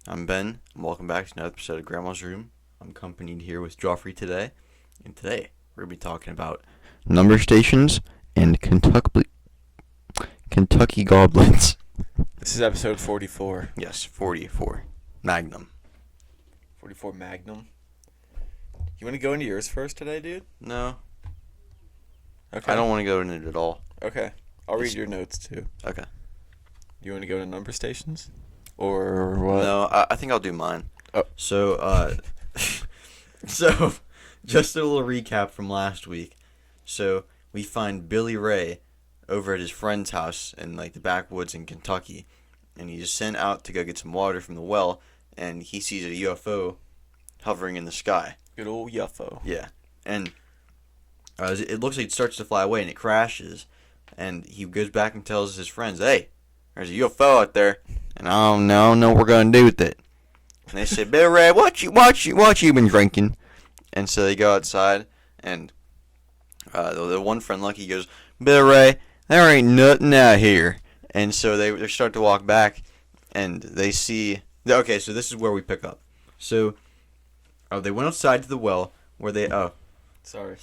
I'm Ben, and welcome back to another episode of Grandma's Room. I'm accompanied here with Joffrey today, and today we're going to be talking about number stations and Kentucky Goblins. This is episode 44. Yes, 44. Magnum. 44 Magnum. You want to go into yours first today, dude? No, Okay. I don't want to go into it at all. Okay. I'll read your notes, too. Okay. You want to go to number stations? Or what? No, I think I'll do mine. Oh. So, so, just a little recap from last week. So, we find Billy Ray over at his friend's house in, the backwoods in Kentucky. And he's sent out to go get some water from the well, and he sees a UFO hovering in the sky. Good old UFO. Yeah. And it looks like it starts to fly away, and it crashes. And he goes back and tells his friends, hey, there's a UFO out there, and I don't know what we're going to do with it. And they say, Billy Ray, what you been drinking? And so they go outside, and the one friend, Lucky, goes, Billy Ray, there ain't nothing out here. And so they start to walk back, and they see... Okay, so this is where we pick up. So, they went outside to the well, where they... Oh, sorry.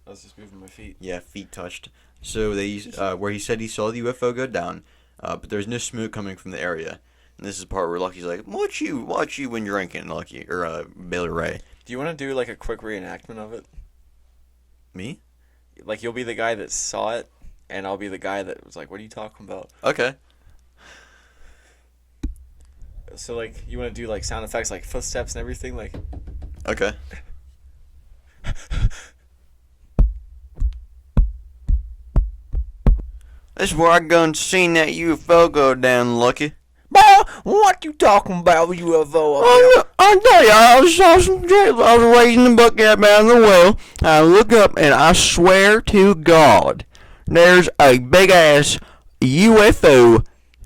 I was just moving my feet. Yeah, feet touched. So they, where he said he saw the UFO go down, but there's no smoke coming from the area. And this is the part where Lucky's like, what you been drinking, Lucky, or Billy Ray? Do you want to do, a quick reenactment of it? Me? You'll be the guy that saw it, and I'll be the guy that was like, what are you talking about? Okay. So, you want to do, sound effects, footsteps and everything? Okay. This is where I gone seen that UFO go down, Lucky. Boy, what you talking about, UFO? I tell you, I saw some jail. I was raising the bucket up out of the well. I look up, and I swear to God, there's a big-ass UFO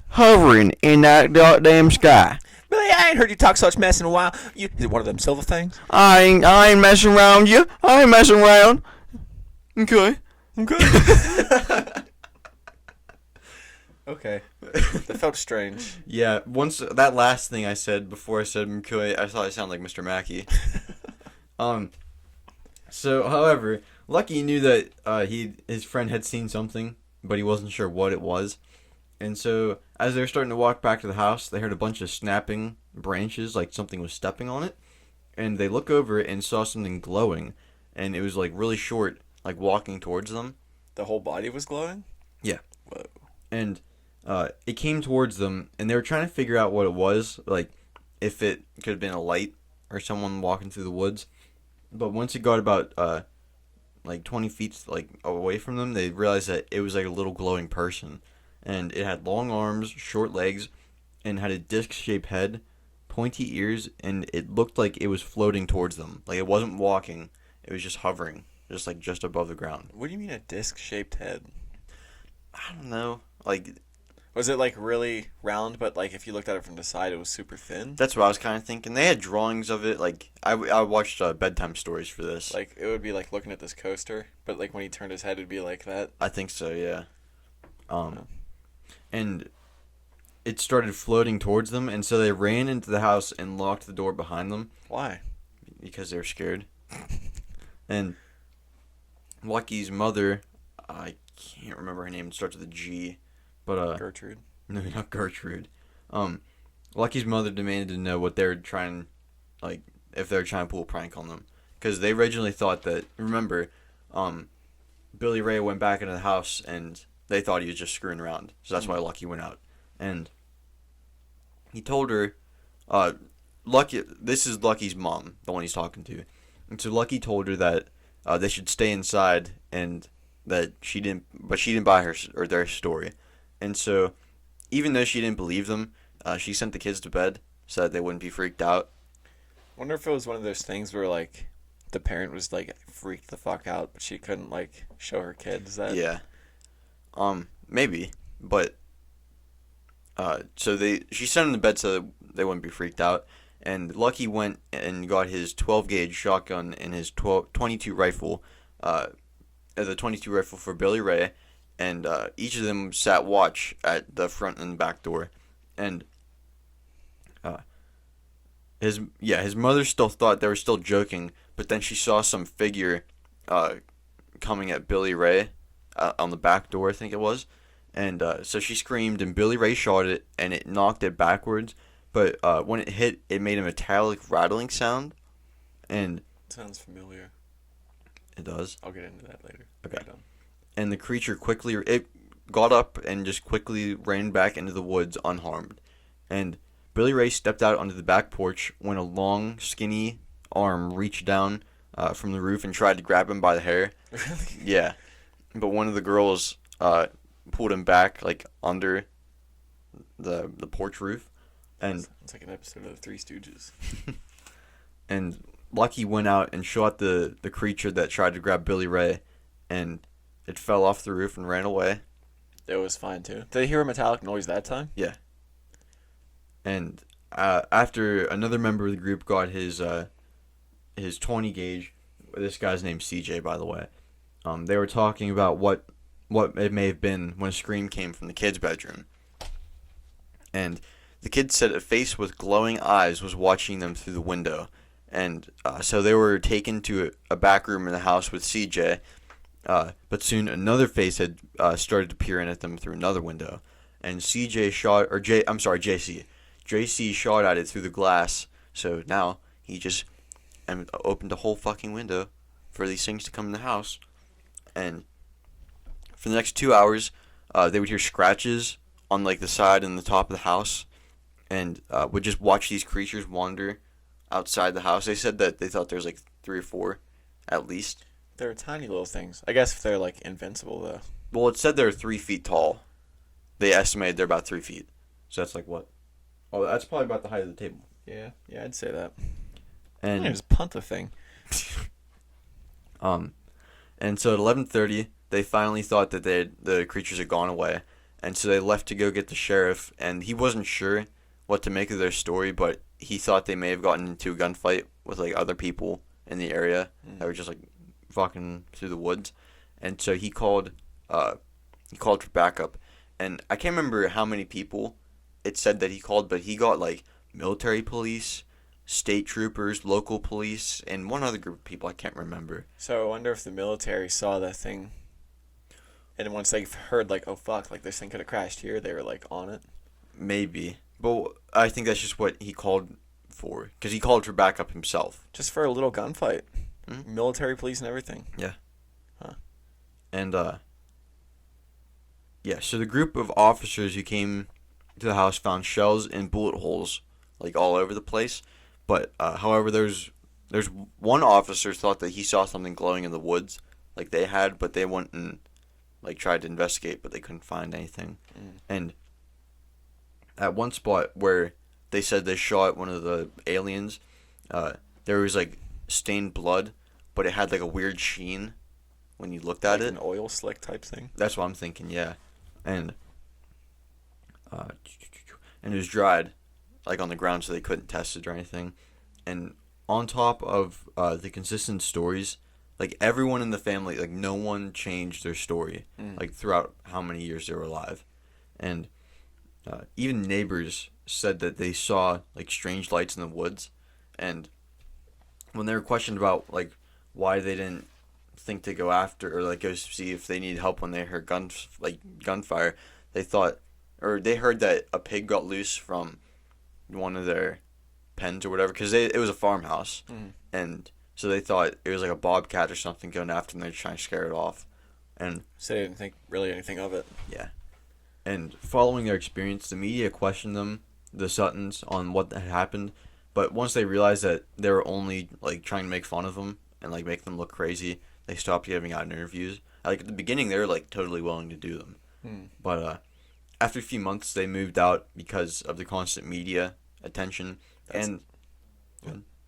hovering in that goddamn sky. Billy, I ain't heard you talk such mess in a while. Is it one of them silver things? I ain't messing around you. I ain't messing around. Okay. Okay. That felt strange. Yeah, once that last thing I said before I said McCoy, I thought I sounded like Mr. Mackey. So, however, Lucky knew that his friend had seen something, but he wasn't sure what it was. And so, as they were starting to walk back to the house, they heard a bunch of snapping branches, like something was stepping on it. And they look over it and saw something glowing, and it was really short, walking towards them. The whole body was glowing? Yeah. Whoa. And it came towards them, and they were trying to figure out what it was, if it could have been a light or someone walking through the woods. But once it got about 20 feet away from them, they realized that it was a little glowing person, and it had long arms, short legs, and had a disc-shaped head, pointy ears, and it looked like it was floating towards them. It wasn't walking; it was just hovering, just above the ground. What do you mean a disc-shaped head? I don't know. Was it really round, but if you looked at it from the side, it was super thin? That's what I was kind of thinking. They had drawings of it. I watched bedtime stories for this. It would be looking at this coaster, but when he turned his head, it'd be like that. I think so, yeah. And it started floating towards them, and so they ran into the house and locked the door behind them. Why? Because they were scared. And Lucky's mother, I can't remember her name. It starts with a G, but Gertrude. No, not Gertrude. Lucky's mother demanded to know what they were trying, if they were trying to pull a prank on them, because they originally thought that. Remember, Billy Ray went back into the house and they thought he was just screwing around, so that's why Lucky went out. And he told her, Lucky. This is Lucky's mom, the one he's talking to, and so Lucky told her that they should stay inside and that she didn't buy her or their story. And so, even though she didn't believe them, she sent the kids to bed so that they wouldn't be freaked out. Wonder if it was one of those things where the parent was freaked the fuck out, but she couldn't show her kids that. Yeah. Maybe, but so she sent them to bed so that they wouldn't be freaked out. And Lucky went and got his 12-gauge shotgun and his 22 rifle, the 22 rifle for Billy Ray, and each of them sat watch at the front and back door. And his mother still thought they were still joking, but then she saw some figure coming at Billy Ray on the back door, I think it was. And so she screamed, and Billy Ray shot it, and it knocked it backwards. But when it hit, it made a metallic rattling sound. And Sounds familiar. It does? I'll get into that later. Okay. And the creature it got up and just quickly ran back into the woods unharmed. And Billy Ray stepped out onto the back porch when a long, skinny arm reached down from the roof and tried to grab him by the hair. Really? Yeah. But one of the girls pulled him back, like, under the porch roof. And it's like an episode of the Three Stooges. And Lucky went out and shot the creature that tried to grab Billy Ray, and it fell off the roof and ran away. It was fine, too. Did they hear a metallic noise that time? Yeah. And after another member of the group got his 20 gauge, this guy's named CJ, by the way, they were talking about what it may have been when a scream came from the kid's bedroom. And the kid said a face with glowing eyes was watching them through the window. And so they were taken to a back room in the house with CJ. But soon another face had started to peer in at them through another window. And JC shot at it through the glass. So now he just opened the whole fucking window for these things to come in the house. And for the next 2 hours, they would hear scratches on like the side and the top of the house, and would just watch these creatures wander outside the house. They said that they thought there was like 3 or 4, at least. They're tiny little things. I guess if they're like invincible though. Well, it said they're 3 feet tall. They estimated they're about 3 feet. So that's like what? Oh, that's probably about the height of the table. Yeah, I'd say that. And just punt the thing. And so at 11:30, they finally thought that the creatures had gone away, and so they left to go get the sheriff. And he wasn't sure what to make of their story, but he thought they may have gotten into a gunfight with like other people in the area that were just like fucking through the woods. And so he called for backup. And I can't remember how many people it said that he called, but he got like military police, state troopers, local police, and one other group of people. I can't remember. So I wonder if the military saw that thing, and once they heard like, oh fuck, like this thing could have crashed here, they were like on it. Maybe, but I think that's just what he called for, because he called for backup himself. Just for a little gunfight. Mm-hmm. Military police and everything. Yeah. Huh. And yeah. So the group of officers who came to the house found shells and bullet holes like all over the place. But however, there's one officer thought that he saw something glowing in the woods, like they had, but they went and like tried to investigate, but they couldn't find anything. And at one spot where they said they shot one of the aliens, there was like stained blood, but it had like a weird sheen when you looked at like it. An oil slick type thing. That's what I'm thinking, yeah. And it was dried, like on the ground, so they couldn't test it or anything. And on top of the consistent stories, like everyone in the family, like no one changed their story, like throughout how many years they were alive. And even neighbors said that they saw like strange lights in the woods. And when they were questioned about like why they didn't think to go after or like go see if they needed help when they heard gunfire, they thought, or they heard that a pig got loose from one of their pens or whatever, because it was a farmhouse, and so they thought it was like a bobcat or something going after them. They're trying to scare it off, and so they didn't think really anything of it. Yeah. And following their experience, the media questioned them, the Suttons, on what had happened, but once they realized that they were only like trying to make fun of them and like make them look crazy, they stopped giving out interviews. Like at the beginning, they were like totally willing to do them, but after a few months, they moved out because of the constant media attention. I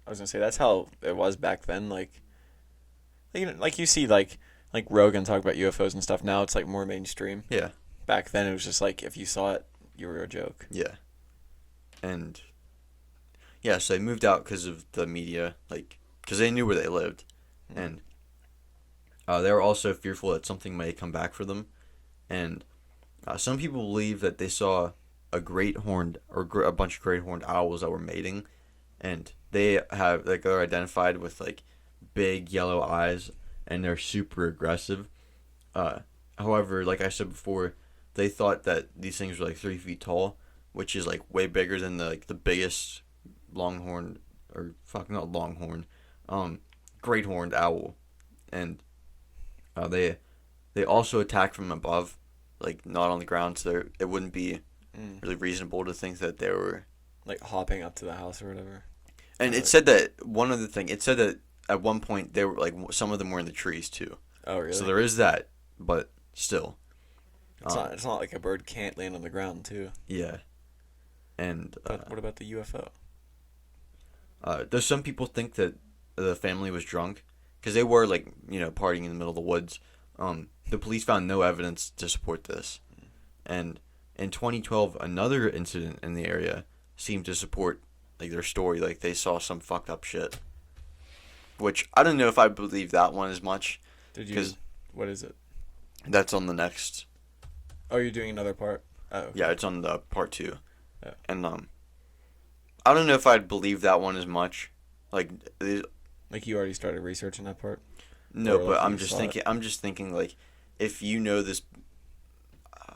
was gonna say that's how it was back then. Like you see like Rogan talk about UFOs and stuff. Now it's like more mainstream. Yeah. Back then it was just like if you saw it, you were a joke. Yeah. And yeah, so they moved out because of the media, like because they knew where they lived, and they were also fearful that something may come back for them, and some people believe that they saw a great horned or a bunch of great horned owls that were mating, and they have like they're identified with like big yellow eyes, and they're super aggressive. However, like I said before, they thought that these things were like 3 feet tall, which is like way bigger than the biggest longhorn or fuck not longhorn, great horned owl, and they also attack from above, like not on the ground, so it wouldn't be really reasonable to think that they were like hopping up to the house or whatever. And it said that one other thing. It said that at one point they were like some of them were in the trees too. Oh really? So there is that, but still, it's not like a bird can't land on the ground too. Yeah, and but what about the UFO? There's some people think that the family was drunk because they were like partying in the middle of the woods. The police found no evidence to support this, and in 2012 another incident in the area seemed to support like their story. Like they saw some fucked up shit, which I don't know if I believe that one as much. Did you? What is it? That's on the next. Oh, you're doing another part. Oh. Okay. Yeah, it's on the part 2. Yeah. And I don't know if I'd believe that one as much. Like you already started researching that part. No, or, but like, I'm just thinking like if you know this,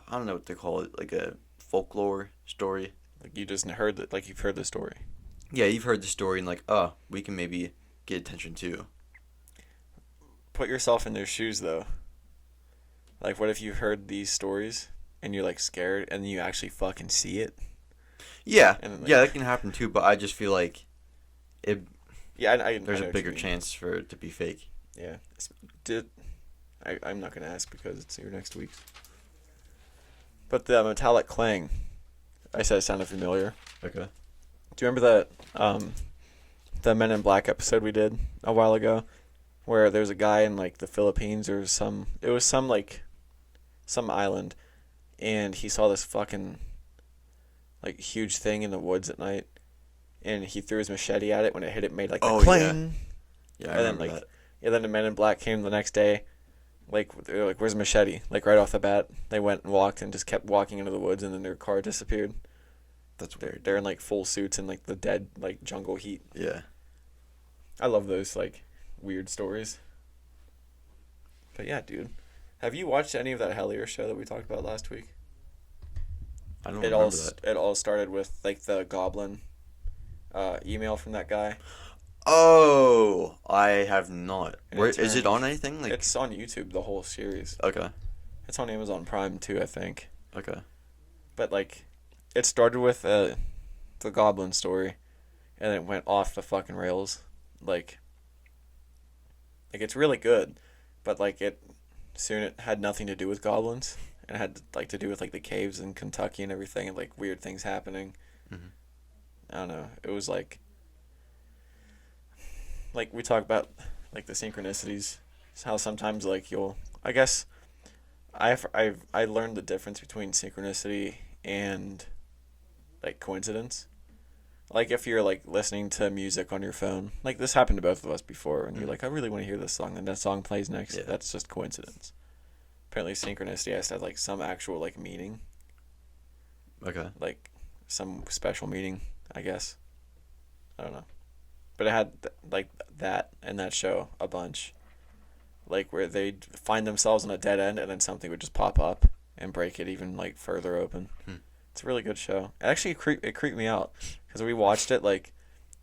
I don't know what they call it, like a folklore story. Like you just heard that, like you've heard the story. Yeah, you've heard the story and like, we can maybe get attention too. Put yourself in their shoes though. Like what if you've heard these stories and you're like scared and you actually fucking see it? Yeah, and, like, yeah, that can happen too. But I just feel like it. Yeah, there's a bigger chance for it to be fake. Yeah, I'm not gonna ask because it's your next week. But the metallic clang, I said it sounded familiar. Okay. Do you remember that the Men in Black episode we did a while ago, where there's a guy in like the Philippines or some island, and he saw this fucking like huge thing in the woods at night, and he threw his machete at it. When it hit, it made like a clang. Yeah, and then that. Yeah, then the Men in Black came the next day. Like they were like, "Where's the machete?" Like right off the bat, they went and walked and just kept walking into the woods, and then their car disappeared. That's weird. They're in like full suits and like the dead like jungle heat. Yeah. I love those like weird stories. But yeah, dude, have you watched any of that Hellier show that we talked about last week? I don't remember that. It all started with like the goblin email from that guy. Oh, I have not. And Is it on anything? Like it's on YouTube, the whole series. Okay. It's on Amazon Prime too, I think. Okay. But like, it started with the Goblin Story, and it went off the fucking rails. Like it's really good, but like it had nothing to do with goblins. It had like to do with like the caves in Kentucky and everything, and like weird things happening. Mm-hmm. I don't know. It was like we talk about like the synchronicities. It's how sometimes like I guess I learned the difference between synchronicity and like coincidence. Like if you're like listening to music on your phone, like this happened to both of us before, and you're like, I really want to hear this song, and that song plays next. Yeah. That's just coincidence. Apparently, synchronicity has to have like some actual like meaning. Okay. Like some special meaning, I guess. I don't know, but it had like that in that show a bunch. Like where they'd find themselves on a dead end, and then something would just pop up and break it even like further open. It's a really good show. It actually creeped me out because we watched it like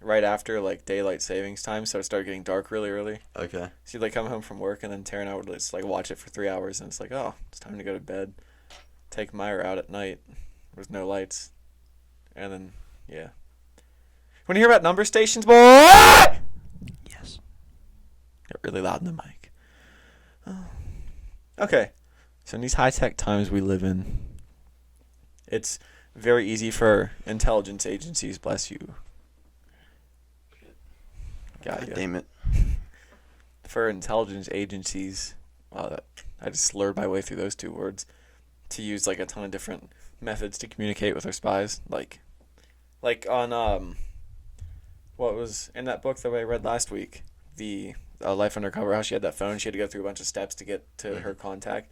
right after like daylight savings time, so it started getting dark really early. Okay. So you'd like come home from work, and then Tara and I would just like watch it for 3 hours, and it's like, oh, it's time to go to bed. Take Myra out at night with no lights, and then yeah. Want to hear about number stations, boy? Yes. Got really loud in the mic. Oh. Okay. So in these high-tech times we live in, it's very easy for intelligence agencies, bless you. God damn it. For intelligence agencies, wow, I just slurred my way through those 2 words, to use like a ton of different methods to communicate with their spies. Like on, what was in that book that I read last week, the Life Undercover, how she had that phone, she had to go through a bunch of steps to get to her contact.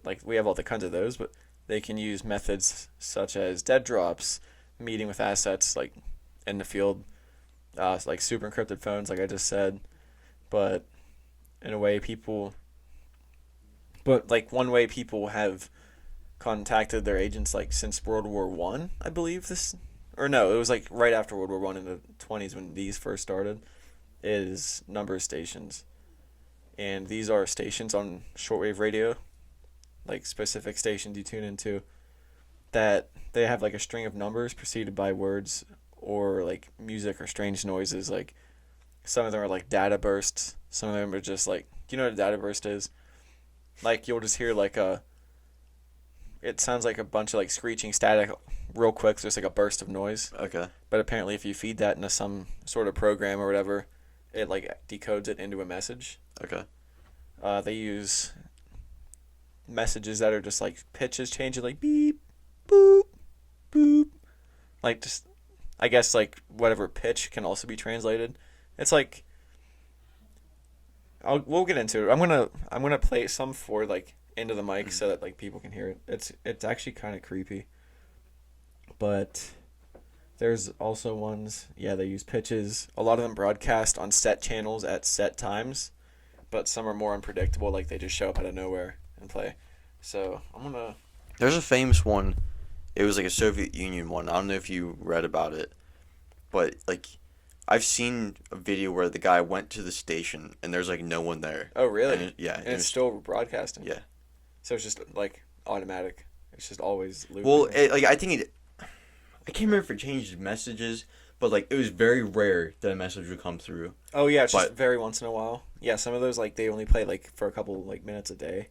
Like we have all the kinds of those, but they can use methods such as dead drops, meeting with assets like in the field, like super encrypted phones, like I just said. But in a way, one way people have contacted their agents like since World War One, I believe or no, it was like right after World War One in the 20s when these first started, is number stations, and these are stations on shortwave radio, like specific stations you tune into, that they have like a string of numbers preceded by words or like music or strange noises. Like some of them are like data bursts, some of them are just like, do you know what a data burst is? Like you'll just hear like it sounds like a bunch of like screeching static real quick, so there's like a burst of noise. Okay. But apparently if you feed that into some sort of program or whatever, it like decodes it into a message. Okay. They use messages that are just like pitches changing, like beep, boop, boop. Like just, I guess like whatever pitch can also be translated. It's like, we'll get into it. I'm gonna play some for like into the mic so that like people can hear it. It's actually kind of creepy. But there's also ones, they use pitches. A lot of them broadcast on set channels at set times, but some are more unpredictable, like they just show up out of nowhere and play. So There's a famous one. It was like a Soviet Union one. I don't know if you read about it, but like I've seen a video where the guy went to the station and there's like no one there. Oh, really? And and it's still broadcasting. Yeah. So it's just like automatic. It's just always looping. Well, I can't remember if it changed messages, but like it was very rare that a message would come through. Oh yeah, it's just very once in a while. Yeah, some of those like they only play like for a couple like minutes a day.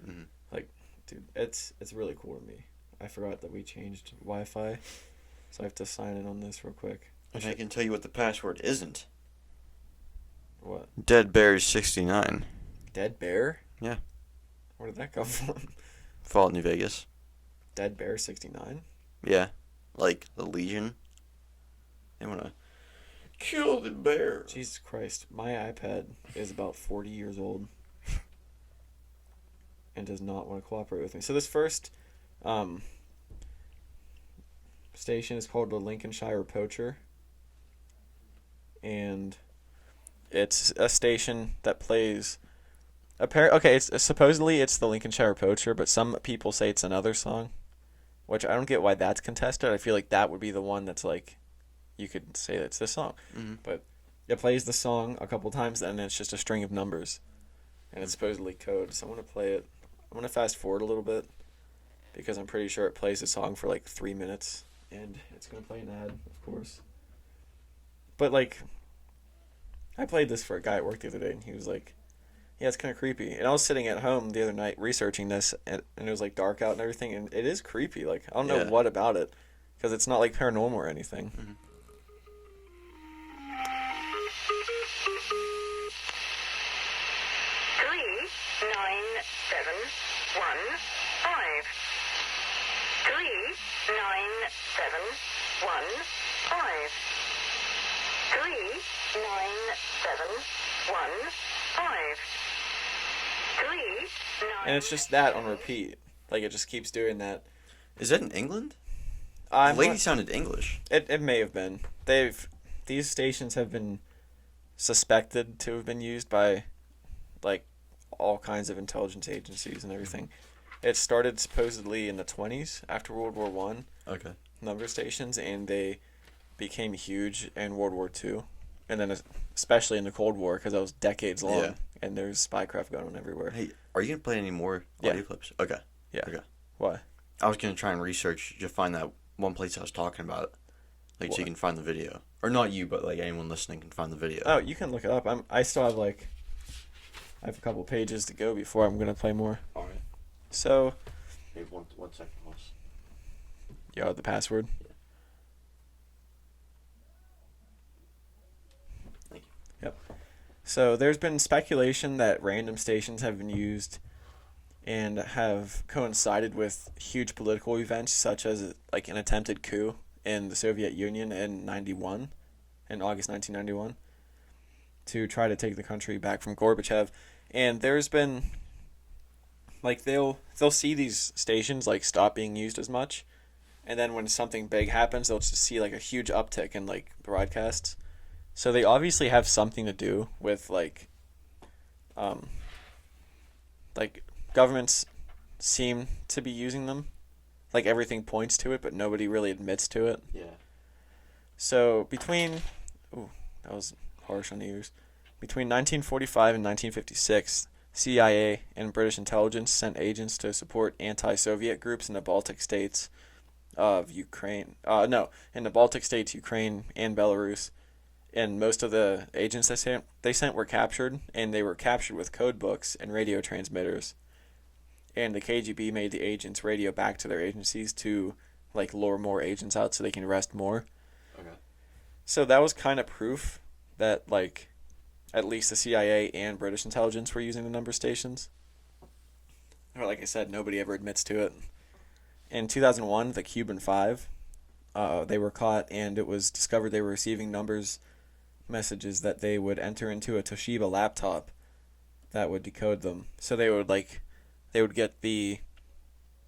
Mm-hmm. Like, dude, it's really cool to me. I forgot that we changed Wi-Fi, so I have to sign in on this real quick. And I can tell you what the password isn't. What? Dead Bears 69. Dead Bear? Yeah. Where did that come from? Fallout New Vegas. Dead Bear 69? Yeah. Like the Legion. They want to kill the bear. Jesus Christ. My iPad is about 40 years old and does not want to cooperate with me. So this first station is called the Lincolnshire Poacher. And it's a station that plays... it's supposedly it's the Lincolnshire Poacher, but some people say it's another song, which I don't get why that's contested. I feel like that would be the one that's like, you could say that's this song. Mm-hmm. But it plays the song a couple times, and it's just a string of numbers, and it's supposedly code. So I'm going to play it. I'm going to fast forward a little bit, because I'm pretty sure it plays the song for like 3 minutes, and it's going to play an ad, of course. But like, I played this for a guy at work the other day, and he was like, yeah, it's kind of creepy. And I was sitting at home the other night researching this, and it was like dark out and everything, and it is creepy. Like, I don't know what about it, because it's not like paranormal or anything. Mm-hmm. 39715. 39715. 39715. And it's just that on repeat. Like, it just keeps doing that. Is that in England? The lady sounded English. It may have been. These stations have been suspected to have been used by, like, all kinds of intelligence agencies and everything. It started supposedly in the 20s after World War One. Okay. Number stations, and they became huge in World War II, and then especially in the Cold War, because that was decades long. Yeah. And there's spycraft going on everywhere. Hey, are you gonna play any more audio clips? Okay. Yeah. Okay. Why? I was gonna try and research to find that one place I was talking about, like, so you can find the video, or not you, but like anyone listening can find the video. Oh, you can look it up. I still have I have a couple pages to go before I'm gonna play more. All right. So. Hey, one second, Ross. You have the password. Yeah. Thank you. Yep. So there's been speculation that random stations have been used and have coincided with huge political events, such as like an attempted coup in the Soviet Union in August 1991, to try to take the country back from Gorbachev. And there's been, like, they'll see these stations like stop being used as much, and then when something big happens, they'll just see like a huge uptick in like broadcasts. So they obviously have something to do with like governments seem to be using them. Like everything points to it, but nobody really admits to it. Yeah. So that was harsh on the ears. Between 1945 and 1956, CIA and British intelligence sent agents to support anti-Soviet groups in the Baltic states of Ukraine. In the Baltic states, Ukraine, and Belarus. And most of the agents they sent were captured, and they were captured with code books and radio transmitters. And the KGB made the agents radio back to their agencies to like lure more agents out so they can arrest more. Okay. So that was kind of proof that like at least the CIA and British intelligence were using the number stations. Or like I said, nobody ever admits to it. In 2001, the Cuban Five, they were caught, and it was discovered they were receiving messages that they would enter into a Toshiba laptop that would decode them. So they would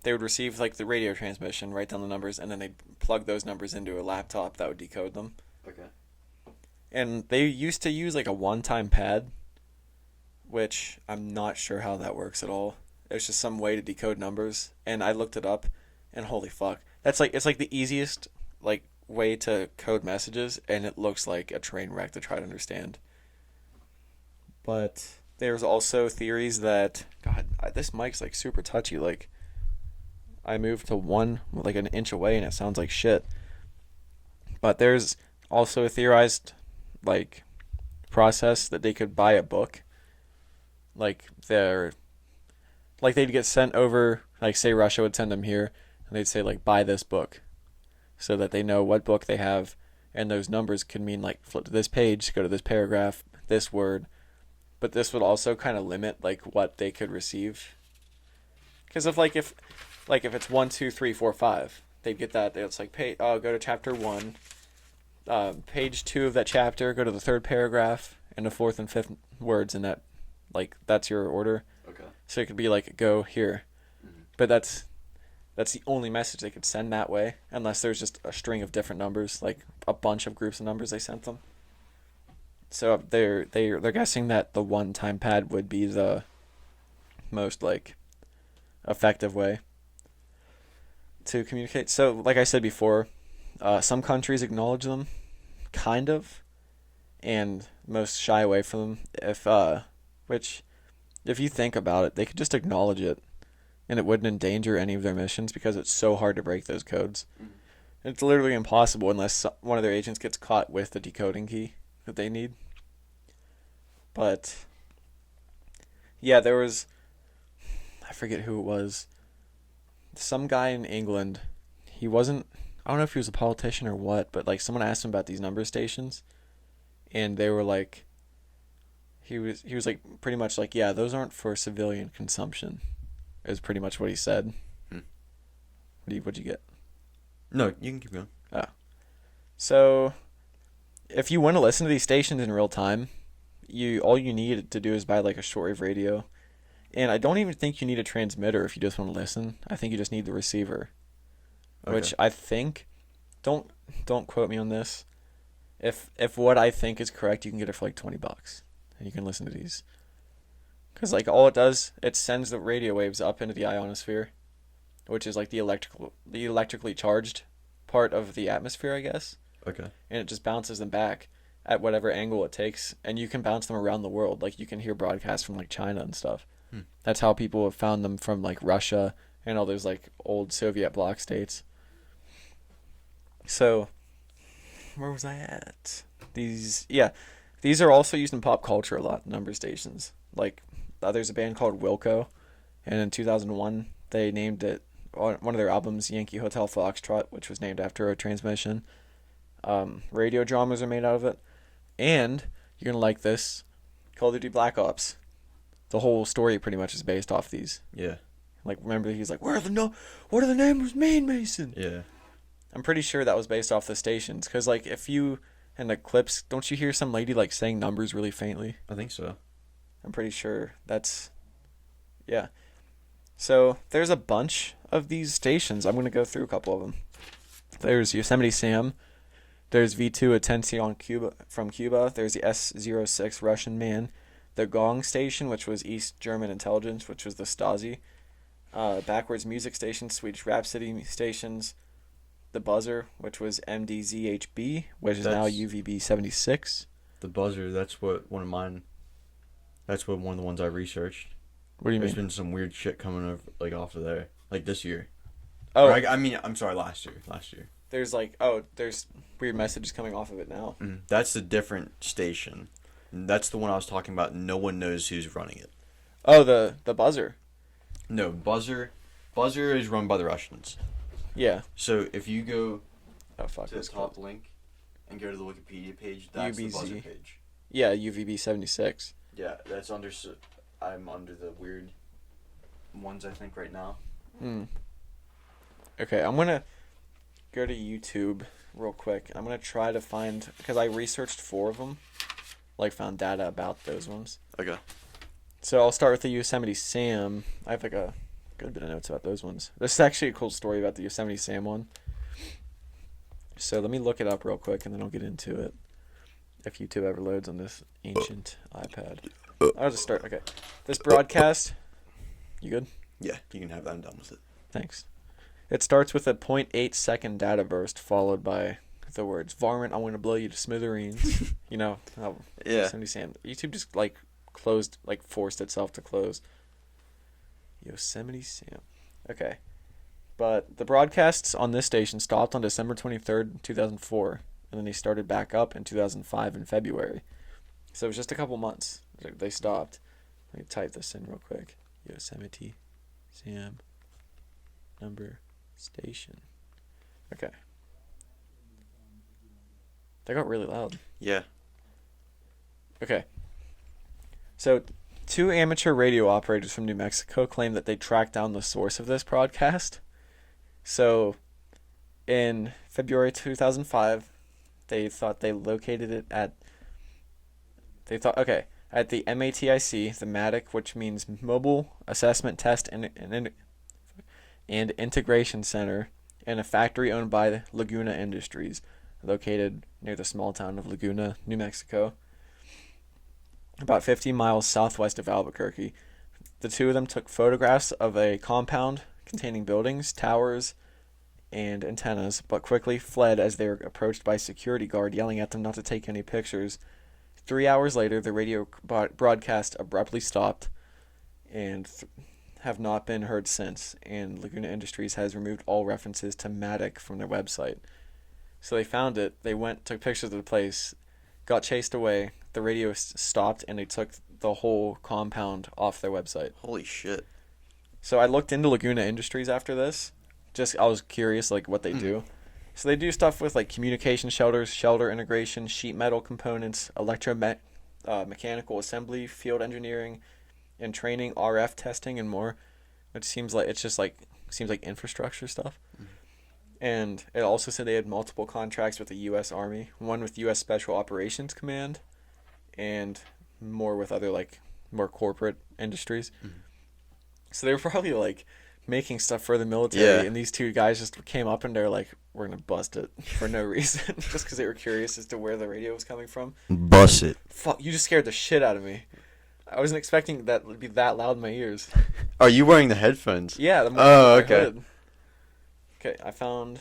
receive like the radio transmission, write down the numbers, and then they'd plug those numbers into a laptop that would decode them. Okay. And they used to use like a one-time pad, which I'm not sure how that works at all. There's just some way to decode numbers, and I looked it up, and holy fuck. It's like the easiest like way to code messages, and it looks like a train wreck to try to understand. But there's also theories that this mic's like super touchy. Like I moved to like an inch away, and it sounds like shit. But there's also a theorized like process that they could buy a book. Like they'd get sent over, like say Russia would send them here, and they'd say like buy this book, so that they know what book they have, and those numbers could mean like flip to this page, go to this paragraph, this word. But this would also kind of limit like what they could receive. Because if it's 1, 2, 3, 4, 5, they'd get that. It's like go to chapter 1, page 2 of that chapter, go to the third paragraph, and the fourth and fifth words in that. Like that's your order. Okay. So it could be like go here, Mm-hmm. but that's the only message they could send that way, unless there's just a string of different numbers, like a bunch of groups of numbers they sent them. So they're guessing that the one-time pad would be the most like effective way to communicate. So like I said before, some countries acknowledge them, kind of, and most shy away from them. If you think about it, they could just acknowledge it, and it wouldn't endanger any of their missions because it's so hard to break those codes. Mm-hmm. It's literally impossible unless one of their agents gets caught with the decoding key that they need. But yeah, there was, I forget who it was, some guy in England. I don't know if he was a politician or what, but like someone asked him about these number stations, and they were like, he was like pretty much like, yeah, those aren't for civilian consumption, is pretty much what he said. What'd you get? No, you can keep going. Oh. So if you want to listen to these stations in real time, all you need to do is buy like a shortwave radio. And I don't even think you need a transmitter if you just want to listen. I think you just need the receiver. Okay. Which I think, don't quote me on this. If what I think is correct, you can get it for like $20, and you can listen to these. Because like all it does, it sends the radio waves up into the ionosphere, which is like the electrically charged part of the atmosphere, I guess. Okay. And it just bounces them back at whatever angle it takes, and you can bounce them around the world. Like you can hear broadcasts from like China and stuff. That's how people have found them from like Russia and all those like old Soviet bloc states. So where was I at? These are also used in pop culture a lot, number stations. Like there's a band called Wilco, and in 2001 they named it, one of their albums, Yankee Hotel Foxtrot, which was named after a transmission. Radio dramas are made out of it. And you're going to like this, Call of Duty Black Ops. The whole story pretty much is based off these. Yeah. Like, remember, he's like, what do the numbers mean, Mason? Yeah. I'm pretty sure that was based off the stations. Because, like, in the clips, don't you hear some lady, like, saying numbers really faintly? I think so. I'm pretty sure yeah. So, there's a bunch of these stations. I'm going to go through a couple of them. There's Yosemite Sam, There's V2 Atención Cuba from Cuba. There's the S06 Russian Man. The Gong Station, which was East German intelligence, which was the Stasi. Backwards music stations, Swedish Rhapsody stations. The Buzzer, which was MDZHB, which is now UVB 76. The Buzzer, that's what one of mine. That's what one of the ones I researched. What do you There's mean? been some weird shit coming over, like off of there, like this year. Oh, Or I'm sorry, last year. there's there's weird messages coming off of it now. That's a different station. That's the one I was talking about. No one knows who's running it. Oh, the Buzzer. No, Buzzer is run by the Russians. Yeah. So if you go Oh fuck. to the top link and go to the Wikipedia page, that's the UBZ. Buzzer page. Yeah, UVB 76. Yeah, that's under. I'm under the weird ones, I think, right now. Okay, I'm gonna go to YouTube real quick. I'm gonna try to find, because I researched 4 of them, like found data about those ones. Okay. So I'll start with the Yosemite Sam. I have like a good bit of notes about those ones. This is actually a cool story about the Yosemite Sam one. So let me look it up real quick and then I'll get into it. If YouTube ever loads on this ancient iPad. I'll just start. Okay. This broadcast. You good? Yeah, you can have that. I'm done with it. Thanks. It starts with a 0.8 second data burst followed by the words, "Varmint, I'm going to blow you to smithereens." You know how Yeah. Yosemite Sam. YouTube just like closed, like forced itself to close. Yosemite Sam. Okay. But the broadcasts on this station stopped on December 23rd, 2004. And then they started back up in 2005 in February. So it was just a couple months. They stopped. Let me type this in real quick. Yosemite Sam number station. Okay. They got really loud. Yeah. Okay. So 2 amateur radio operators from New Mexico claim that they tracked down the source of this broadcast. So in February 2005, they thought they located it at the MATIC, the MATIC, which means Mobile Assessment Test and Integration Center, in a factory owned by Laguna Industries, located near the small town of Laguna, New Mexico, about 50 miles southwest of Albuquerque. The 2 of them took photographs of a compound containing buildings, towers, and antennas, but quickly fled as they were approached by a security guard yelling at them not to take any pictures. 3 hours later, the radio broadcast abruptly stopped and have not been heard since, and Laguna Industries has removed all references to Matic from their website. So they found it, they went, took pictures of the place, got chased away, the radio stopped, and they took the whole compound off their website. Holy shit. So I looked into Laguna Industries after this. I was curious, like, what they do. So they do stuff with, like, communication shelters, shelter integration, sheet metal components, mechanical assembly, field engineering, and training, RF testing, and more. It seems like infrastructure stuff. And it also said they had multiple contracts with the U.S. Army, one with U.S. Special Operations Command, and more with other, like, more corporate industries. So they were probably, like, making stuff for the military, Yeah. and these 2 guys just came up and they're like, we're gonna bust it for no reason, just because they were curious as to where the radio was coming from. Bust it. Fuck, you just scared the shit out of me. I wasn't expecting that would be that loud in my ears. Are you wearing the headphones? Yeah. Oh, okay. Hood. Okay, I found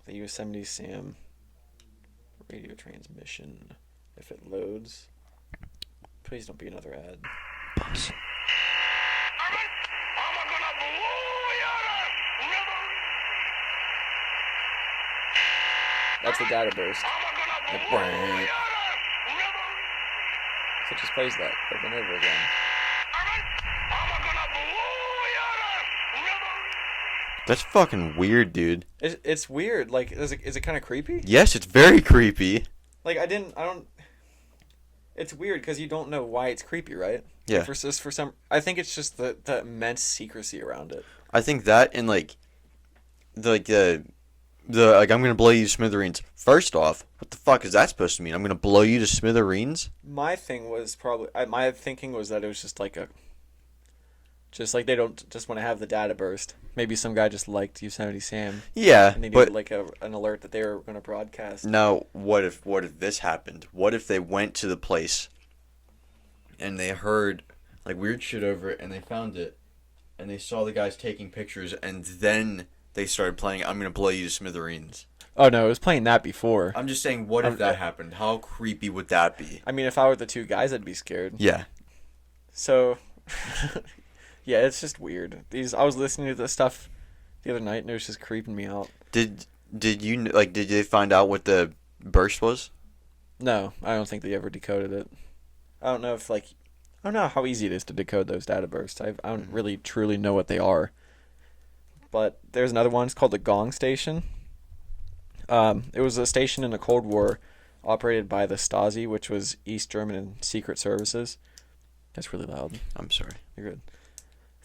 the Yosemite Sam radio transmission. If it loads, please don't be another ad. That's the data burst. So it just plays that over and over again. That's fucking weird, dude. It's weird. Like, is it kind of creepy? Yes, it's very creepy. Like, I don't. It's weird because you don't know why it's creepy, right? Yeah. For some, I think it's just the immense secrecy around it. I think that and like the I'm gonna blow you to smithereens. First off, what the fuck is that supposed to mean? I'm gonna blow you to smithereens? My thing was my thinking was that it was just like Just like they don't just want to have the data burst. Maybe some guy just liked Yosemite Sam Yeah, and they but needed like an alert that they were going to broadcast. now what if this happened? What if they went to the place and they heard like weird shit over it and they found it and they saw the guys taking pictures and then they started playing I'm Gonna Blow You to Smithereens? Oh no, it was playing that before. I'm just saying, what if that happened? How creepy would that be? I mean, if I were the two guys, I'd be scared. Yeah. So, yeah, it's just weird. I was listening to this stuff the other night, and it was just creeping me out. Did you like? Did they find out what the burst was? No, I don't think they ever decoded it. I don't know if I don't know how easy it is to decode those data bursts. I don't really truly know what they are. But there's another one. It's called the Gong Station. It was a station in the Cold War operated by the Stasi, which was East German secret services. That's really loud. I'm sorry. You're good.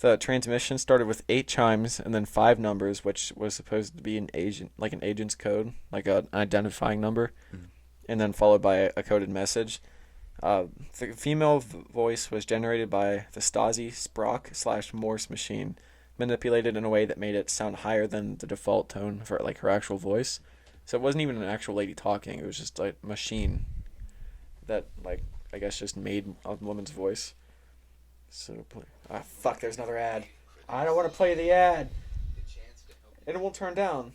The transmission started with 8 chimes and then 5 numbers, which was supposed to be an agent's code, like an identifying number, and then followed by a coded message. The female voice was generated by the Stasi Sprach/Morse machine, manipulated in a way that made it sound higher than the default tone for like her actual voice. So it wasn't even an actual lady talking. It was just like a machine that like I guess just made a woman's voice. So fuck! There's another ad. I don't want to play the ad. It won't turn down.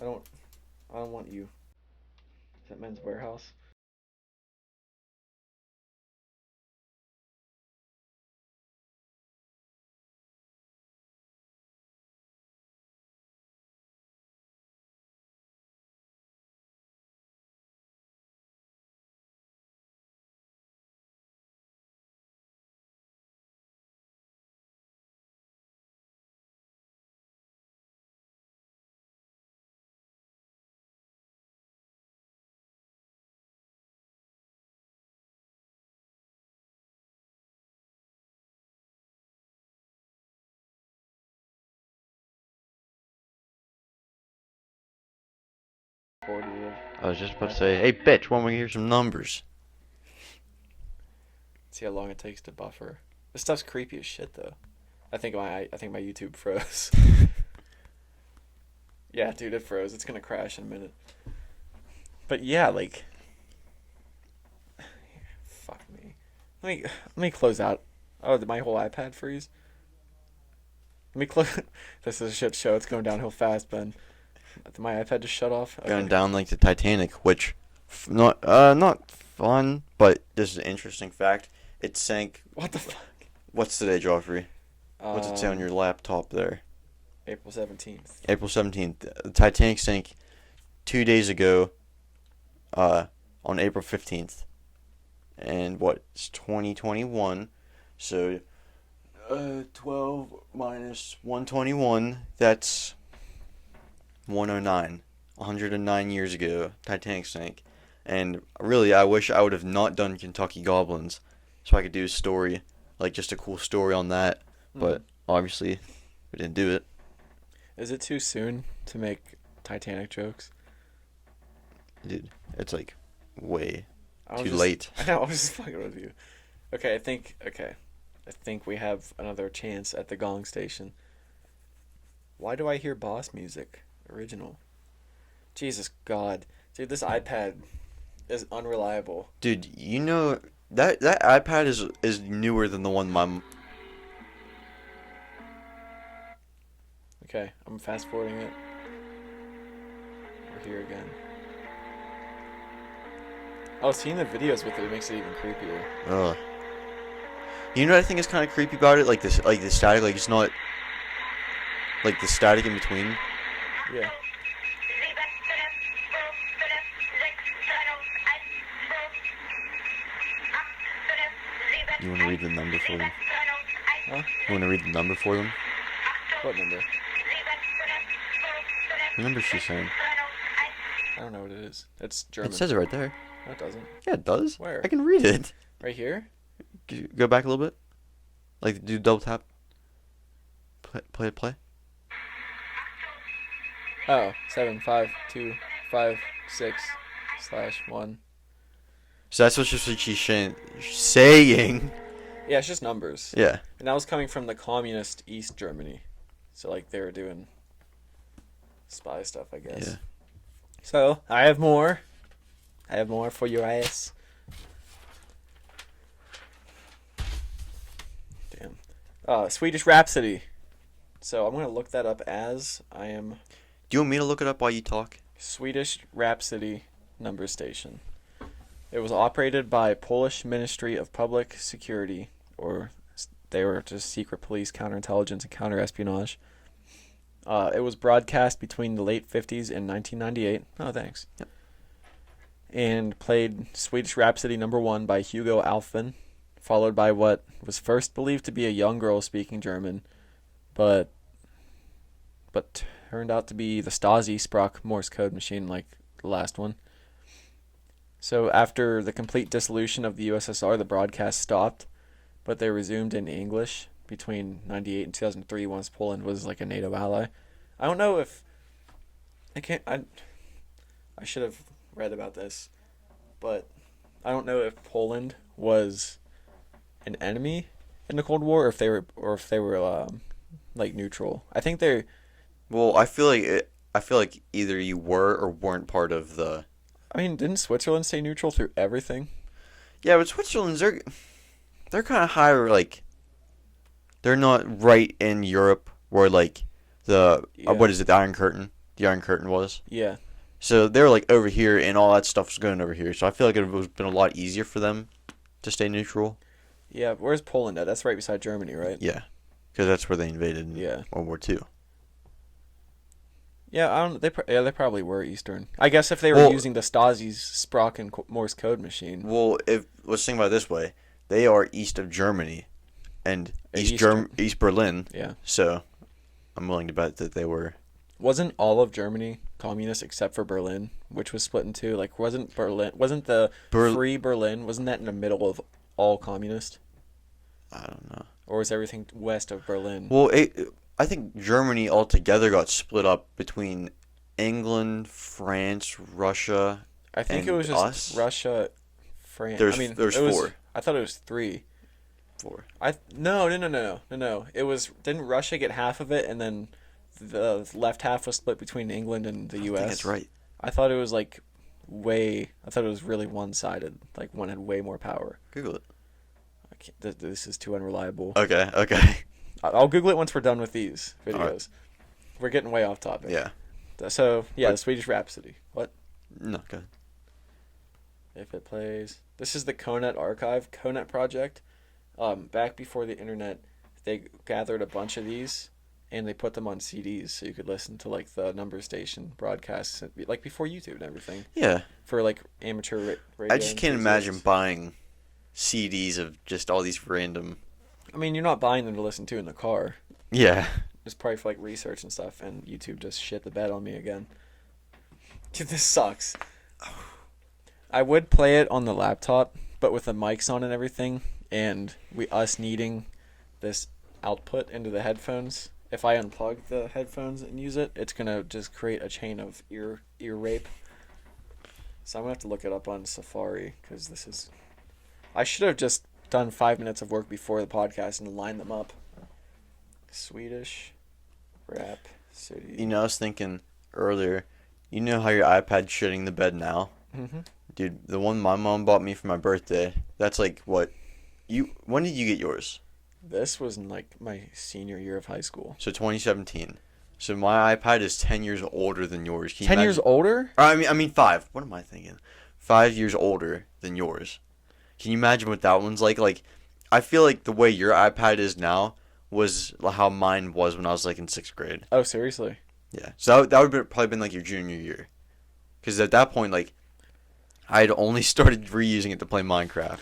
I don't want you. Is that Men's Warehouse? I was just about to say, hey, bitch, when we hear some numbers? See how long it takes to buffer. This stuff's creepy as shit, though. I think my YouTube froze. Yeah, dude, it froze. It's gonna crash in a minute. But yeah, like, fuck me. Let me close out. Oh, did my whole iPad freeze? Let me close. This is a shit show. It's going downhill fast, Ben. Did my iPad just shut off? Okay. Going down like the Titanic, which not fun, but this is an interesting fact. It sank. What the fuck? What's today, Joffrey? What's it say on your laptop there? April 17th. April 17th. The Titanic sank 2 days ago. On April 15th. And what? It's 2021. So 12 minus 121, that's 109. 109 years ago, Titanic sank. And really, I wish I would have not done Kentucky Goblins so I could do a story, like just a cool story on that. But obviously, we didn't do it. Is it too soon to make Titanic jokes? Dude, it's like way too just, late. I know, I was just fucking with you. Okay, I think we have another chance at the Gong Station. Why do I hear boss music? Original. Jesus God. Dude, this iPad is unreliable. Dude, you know that iPad is newer than the one my Okay, I'm fast forwarding it. We're here again. Oh, seeing the videos with it makes it even creepier. Ugh. You know what I think is kind of creepy about it? Like this, like the static, like it's not like the static in between. Yeah. You want to read the number for them? Huh? You want to read the number for them? What number? The number she's saying. I don't know what it is. It's German. It says it right there. No, it doesn't. Yeah, it does. Where? I can read it. Right here? Could you go back a little bit? Like, do double tap. Play. Oh, 75256/1. So that's what she's saying. Yeah, it's just numbers. Yeah. And that was coming from the communist East Germany. So, like, they were doing spy stuff, I guess. Yeah. So, I have more. I have more for your ass. Damn. Swedish Rhapsody. So, I'm going to look that up as I am Do you want me to look it up while you talk? Swedish Rhapsody number station. It was operated by Polish Ministry of Public Security, or they were just secret police, counterintelligence, and counterespionage. It was broadcast between the late 50s and 1998. Oh, thanks. Yep. And played Swedish Rhapsody number 1 by Hugo Alfvén, followed by what was first believed to be a young girl speaking German, but turned out to be the Stasi Sprach Morse code machine like the last one. So after the complete dissolution of the USSR, the broadcast stopped, but they resumed in English between 98 and 2003 once Poland was like a NATO ally. I don't know if I should have read about this, but I don't know if Poland was an enemy in the Cold War or if they were like neutral. I think they're Well, I feel like either you were or weren't part of the. I mean, didn't Switzerland stay neutral through everything? Yeah, but Switzerland's they're kind of higher, like they're not right in Europe where like the what is it, the Iron Curtain? The Iron Curtain was. Yeah. So they're like over here, and all that stuff's going over here. So I feel like it would have been a lot easier for them to stay neutral. Yeah, where's Poland at? That's right beside Germany, right? Yeah, because that's where they invaded in Yeah. World War II. Yeah, I don't. They probably were Eastern. I guess if they were using the Stasi's Sprach and Morse code machine. Well, let's think about it this way: they are east of Germany, and East Berlin. Yeah. So, I'm willing to bet that they were. Wasn't all of Germany communist except for Berlin, which was split in two? Like, wasn't the Free Berlin? Wasn't that in the middle of all communist? I don't know. Or was everything west of Berlin? Well, I think Germany altogether got split up between England, France, Russia. I think it was just us. Russia, France. There's four. I thought it was 3. 4. No. It was, didn't Russia get half of it, and then the left half was split between England and the U.S.? I think that's right. I thought it was like I thought it was really one-sided. Like one had way more power. Google it. This is too unreliable. Okay. I'll Google it once we're done with these videos. Right. We're getting way off topic. Yeah. So, the Swedish Rhapsody. What? No, go ahead. If it plays. This is the Conet Archive, Conet project. Back before the internet, they gathered a bunch of these and they put them on CDs so you could listen to like the number station broadcasts, like before YouTube and everything. Yeah. For like amateur radio. I just can't imagine buying CDs of just all these random. I mean, you're not buying them to listen to in the car. Yeah. It's probably for like research and stuff, and YouTube just shit the bed on me again. Dude, this sucks. I would play it on the laptop, but with the mics on and everything, and us needing this output into the headphones. If I unplug the headphones and use it, it's gonna just create a chain of ear rape. So I'm gonna have to look it up on Safari because this is. I should have just done 5 minutes of work before the podcast and lined them up. Swedish Rhapsody. You know, I was thinking earlier. You know how your iPad's shitting the bed now? Mm-hmm. Dude, the one my mom bought me for my birthday. That's like what. When did you get yours? This was in like my senior year of high school. So 2017. So my iPad is 10 years older than yours. 10 years older? I mean 5. What am I thinking? 5 years older than yours. Can you imagine what that one's like? Like, I feel like the way your iPad is now was how mine was when I was like in 6th grade. Oh, seriously? Yeah. So that would have probably been like your junior year. Because at that point, like, I had only started reusing it to play Minecraft.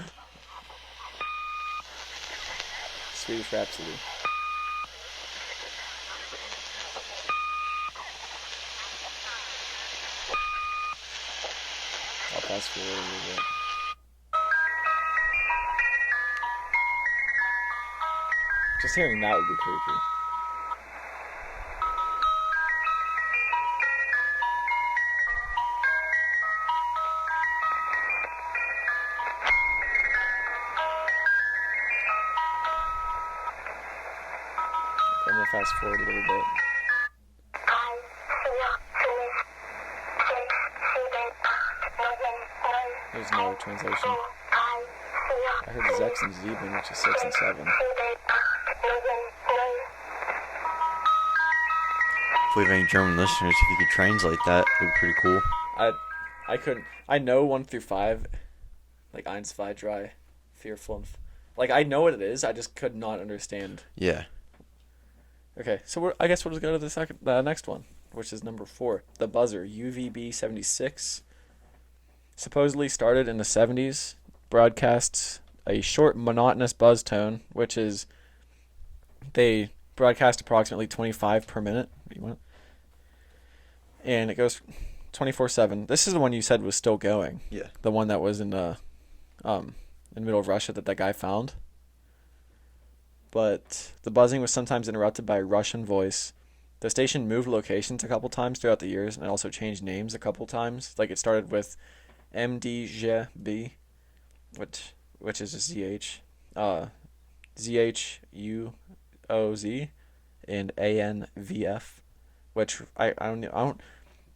Swedish Rhapsody. I'll pass for a little bit. Just hearing that would be creepy. fast forward a little bit. There's no translation. I heard Zex and Zeben, which is 6 and 7. If we have any German listeners, if you could translate that, it would be pretty cool. I couldn't. I know 1 through 5, like 1, 2, 3, 4, 5. Like, I know what it is, I just could not understand. Yeah. Okay, so I guess we'll just go to the next one, which is number 4. The buzzer, UVB 76. Supposedly started in the 70s, broadcasts a short monotonous buzz tone, which is they broadcast approximately 25 per minute. And it goes 24/7. This is the one you said was still going. Yeah. The one that was in the middle of Russia that guy found. But the buzzing was sometimes interrupted by a Russian voice. The station moved locations a couple times throughout the years and also changed names a couple times. Like it started with MDGB, which is a ZH, ZHUOZ, and ANVF, which I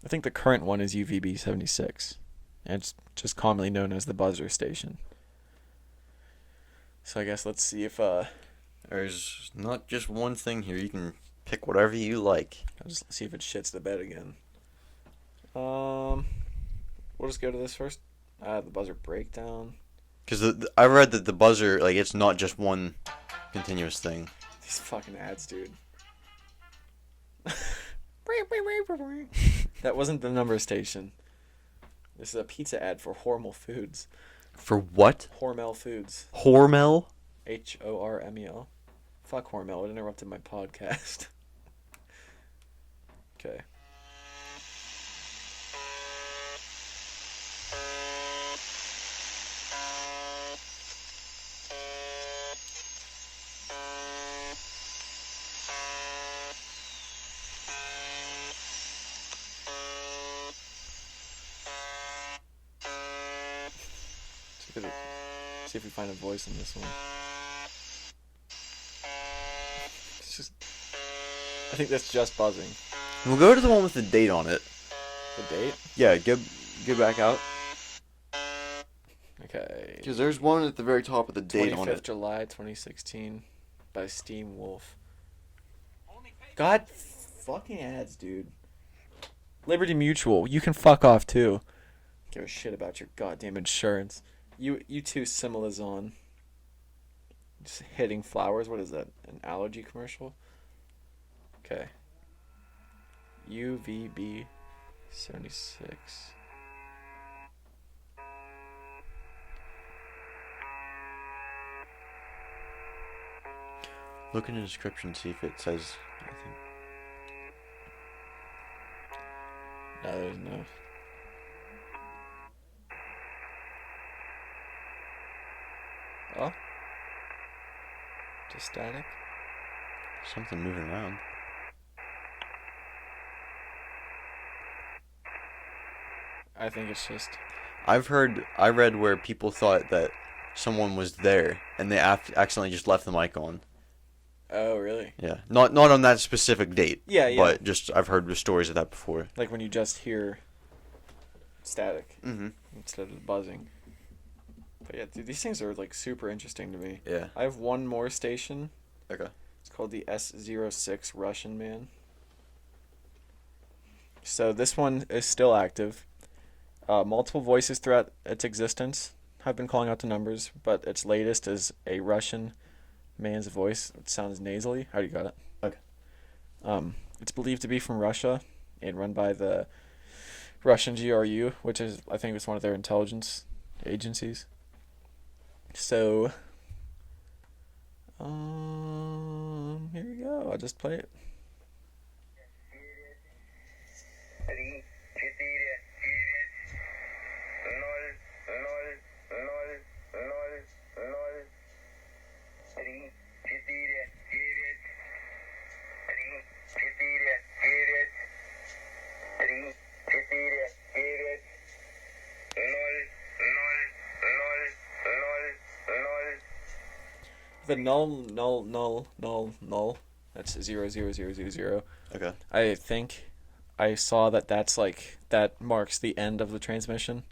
think the current one is UVB 76, and it's just commonly known as the buzzer station. So I guess let's see if There's not just one thing here. You can pick whatever you like. I'll just see if it shits the bed again. We'll just go to this first. The buzzer breakdown. Because I read that the buzzer, like, it's not just one continuous thing. These fucking ads, dude. That wasn't the number station. This is a pizza ad for Hormel Foods. For what? Hormel Foods. Hormel? Hormel. Fuck Hormel. It interrupted my podcast. Okay. See if we find a voice in this one. It's just, I think that's just buzzing. We'll go to the one with the date on it. The date? Yeah, go back out. Okay. Because there's one at the very top with the date on 25th it. July 2016 by Steam Wolf. God fucking ads, dude. Liberty Mutual, you can fuck off too. Give a shit about your goddamn insurance. You too, Similazon. Just hitting flowers. What is that? An allergy commercial? Okay. UVB 76. Look in the description, see if it says anything. No, there's no. Oh. Just static. Something moving around. I think it's just. I read where people thought that someone was there and they accidentally just left the mic on. Oh, really? Yeah. Not on that specific date. Yeah. But just, I've heard stories of that before. Like when you just hear static Mm-hmm. instead of buzzing. But yeah, dude, these things are like super interesting to me. Yeah. I have one more station. Okay. It's called the S06 Russian Man. So this one is still active. Multiple voices throughout its existence have been calling out the numbers, but its latest is a Russian man's voice. It sounds nasally. How do you got it? Okay. It's believed to be from Russia and run by the Russian GRU, which is, I think, it's one of their intelligence agencies. So, here you go. I'll just play it. The null That's 00000. Okay. I think I saw that's like that marks the end of the transmission.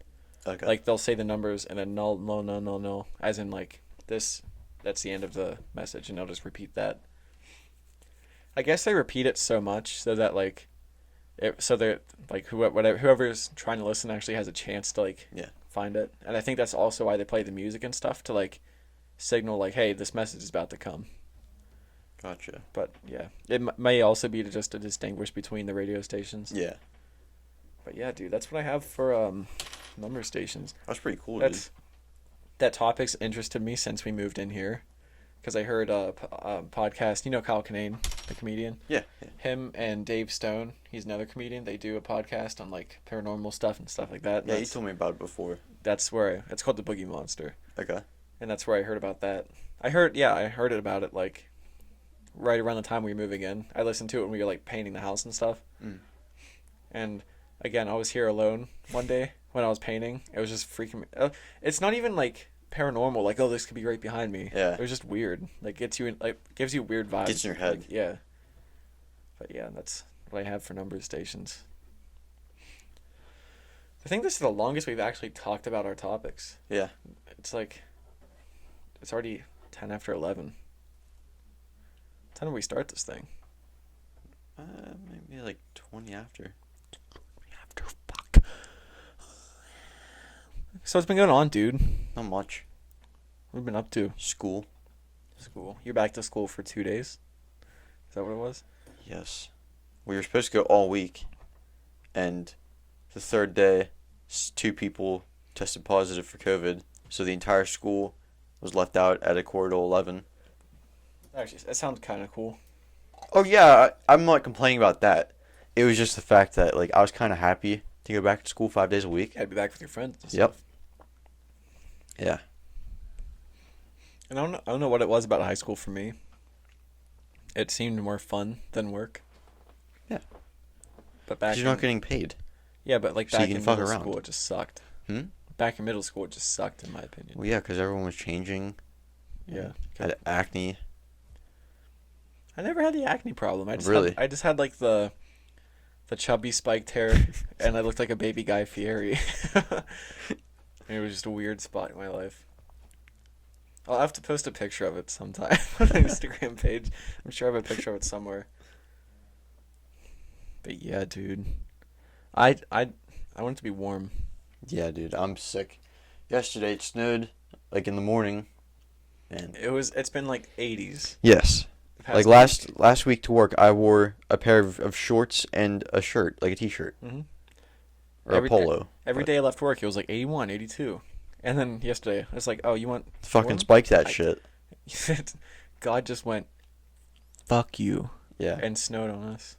Okay. Like they'll say the numbers and then null, null, null, null, null, as in like this. That's the end of the message, and they'll just repeat that. I guess they repeat it so much so that like, so they're like whoever's trying to listen actually has a chance to like find it, and I think that's also why they play the music and stuff to like signal like, hey, this message is about to come. Gotcha. But yeah, it may also be just to distinguish between the radio stations. Yeah. But yeah, dude, that's what I have for number stations. That's pretty cool, That topic's interested me since we moved in here, because I heard a podcast. You know Kyle Kinane, the comedian? Yeah. Him and Dave Stone, he's another comedian. They do a podcast on like paranormal stuff and stuff like that. Yeah, you told me about it before. That's where it's called The Boogie Monster. Okay. And that's where I heard about that. I heard it about it like right around the time we were moving in. I listened to it when we were like painting the house and stuff. And again, I was here alone one day when I was painting. It was just freaking me. It's not even like paranormal, like, oh, this could be right behind me. Yeah. It was just weird. Like gives you weird vibes. Gets in your head. Like, yeah. But yeah, that's what I have for number stations. I think this is the longest we've actually talked about our topics. Yeah. It's like it's already 10 after 11. What time do we start this thing? Maybe like 20 after. Fuck. So what's been going on, dude? Not much. What have you been up to? School. School. You're back to school for 2 days? Is that what it was? Yes. We were supposed to go all week, and the third day, 2 people tested positive for COVID, so the entire school was left out at a quarter to 11. Actually, that sounds kind of cool. Oh yeah, I'm not complaining about that. It was just the fact that like I was kind of happy to go back to school 5 days a week. You had to be back with your friends and Yep. stuff. Yeah. And I don't know what it was about high school for me. It seemed more fun than work. Yeah. But back You're not getting paid. Yeah, but like So back you in can fuck middle around. school, it just sucked. Back in middle school, it just sucked, in my opinion. Well, yeah, because everyone was changing. Yeah. Had acne. I never had the acne problem. I just had like the chubby spiked hair, and I looked like a baby Guy Fieri. It was just a weird spot in my life. I'll have to post a picture of it sometime on my Instagram page. I'm sure I have a picture of it somewhere. But yeah, dude, I want it to be warm. Yeah, dude, I'm sick. Yesterday it snowed, like in the morning, and It's been like 80s. yes, the past like week. last week to work, I wore a pair of shorts and a shirt, like a t-shirt or a polo. Every day I left work, it was like 81, 82. And then yesterday, I was like, oh, you want Fucking warm? spike that shit. God just went, fuck you, Yeah. and snowed on us.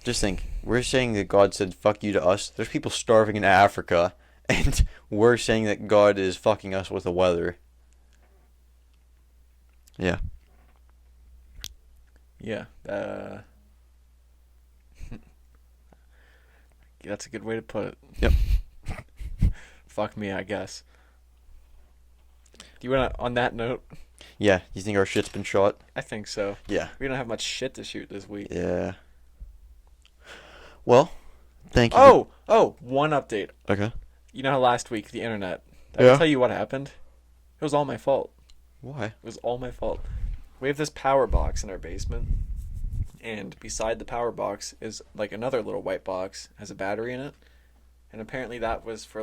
Just think, we're saying that God said fuck you to us. There's people starving in Africa, and we're saying that God is fucking us with the weather. Yeah. Yeah. That's a good way to put it. Yep. Fuck me, I guess. Do you want to, on that note? Yeah, you think our shit's been shot? I think so. Yeah. We don't have much shit to shoot this week. Yeah. Well, thank you. Oh, one update. Okay. You know how last week, the internet, did I tell you what happened? It was all my fault. Why? It was all my fault. We have this power box in our basement, and beside the power box is like another little white box, has a battery in it, and apparently that was for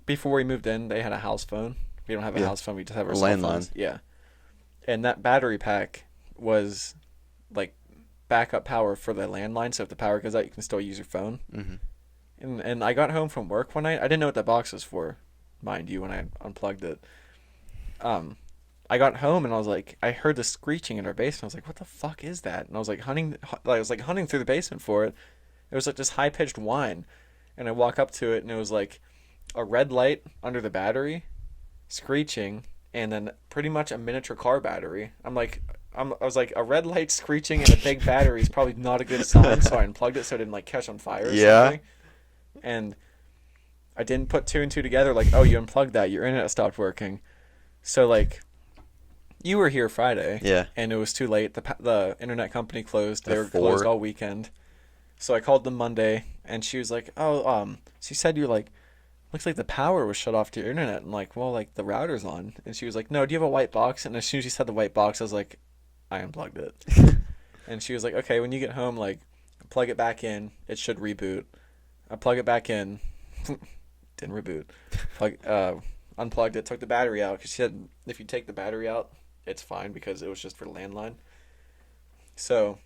before we moved in, they had a house phone. We don't have a house phone, we just have our cell landline. phones. Yeah. And that battery pack was like backup power for the landline, so if the power goes out, you can still use your phone. Mm-hmm. And I got home from work one night. I didn't know what that box was for, mind you, when I unplugged it. I got home and I was like, I heard the screeching in our basement. I was like, what the fuck is that? And I was like hunting through the basement for it. It was like this high pitched whine, and I walk up to it and it was like a red light under the battery, screeching, and then pretty much a miniature car battery. I was like, a red light screeching and a big battery is probably not a good sign, so I unplugged it so it didn't like catch on fire or something. And I didn't put two and two together, like, oh, you unplugged that, your internet stopped working. So like You were here Friday. Yeah. And it was too late. The internet company closed. They At were 4? closed all weekend. So I called them Monday, and she was like, "Oh, she said you're like, looks like the power was shut off to your internet." I'm like, "Well, like the router's on." And she was like, "No, do you have a white box?" And as soon as she said the white box, I was like, "I unplugged it." And she was like, "Okay, when you get home, like, plug it back in. It should reboot." I plug it back in. Didn't reboot. Unplugged it, took the battery out, because she said if you take the battery out, it's fine because it was just for landline. So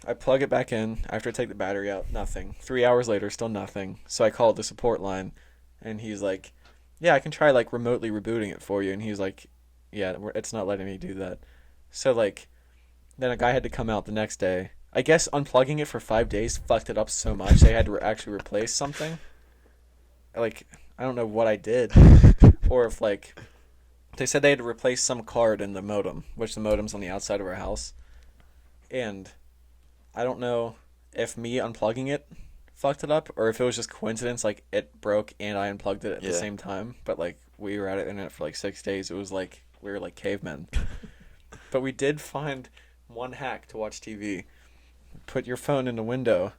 I plug it back in after I take the battery out, nothing. 3 hours later, still nothing. So I called the support line, and he's like, "Yeah, I can try like remotely rebooting it for you." And he's like, "Yeah, it's not letting me do that." So like, then a guy had to come out the next day. I guess unplugging it for 5 days fucked it up so much they had to actually replace something. Like, I don't know what I did, or if like, they said they had to replace some card in the modem, which the modem's on the outside of our house, and I don't know if me unplugging it fucked it up or if it was just coincidence, like it broke and I unplugged it at the same time. But like we were out of internet for like 6 days. It was like we were like cavemen. But we did find one hack to watch TV. Put your phone in the window,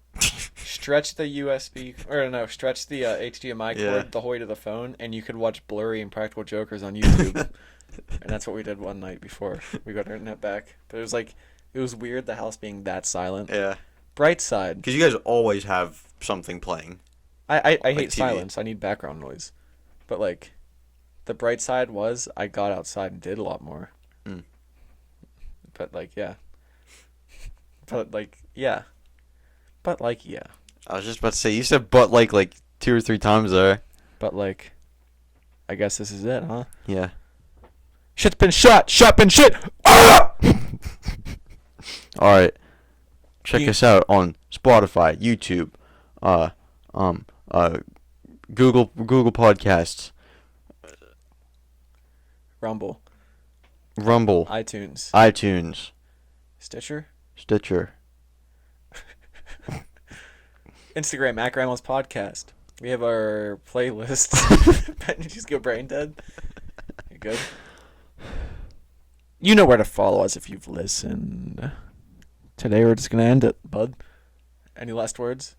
stretch the HDMI cord the way to the phone, and you could watch Blurry and Practical Jokers on YouTube. And that's what we did one night before we got our internet back. But it was weird, the house being that silent. Yeah. Bright side. Because you guys always have something playing. I Like hate TV. silence. I need background noise. But, like, the bright side was I got outside and did a lot more. Mm. But, like, yeah. But, like, yeah. But, like, yeah. I was just about to say, you said but like 2 or 3 times there. But, like, I guess this is it, huh? Yeah. Shit's been shot! Shot been shit! Ah! Alright. Check us out on Spotify, YouTube, Google Podcasts, Rumble. Rumble, iTunes. Stitcher. Instagram, at Grandma's Podcast. We have our playlist. Did you just go brain dead? You good? You know where to follow us if you've listened. Today we're just going to end it, bud. Any last words?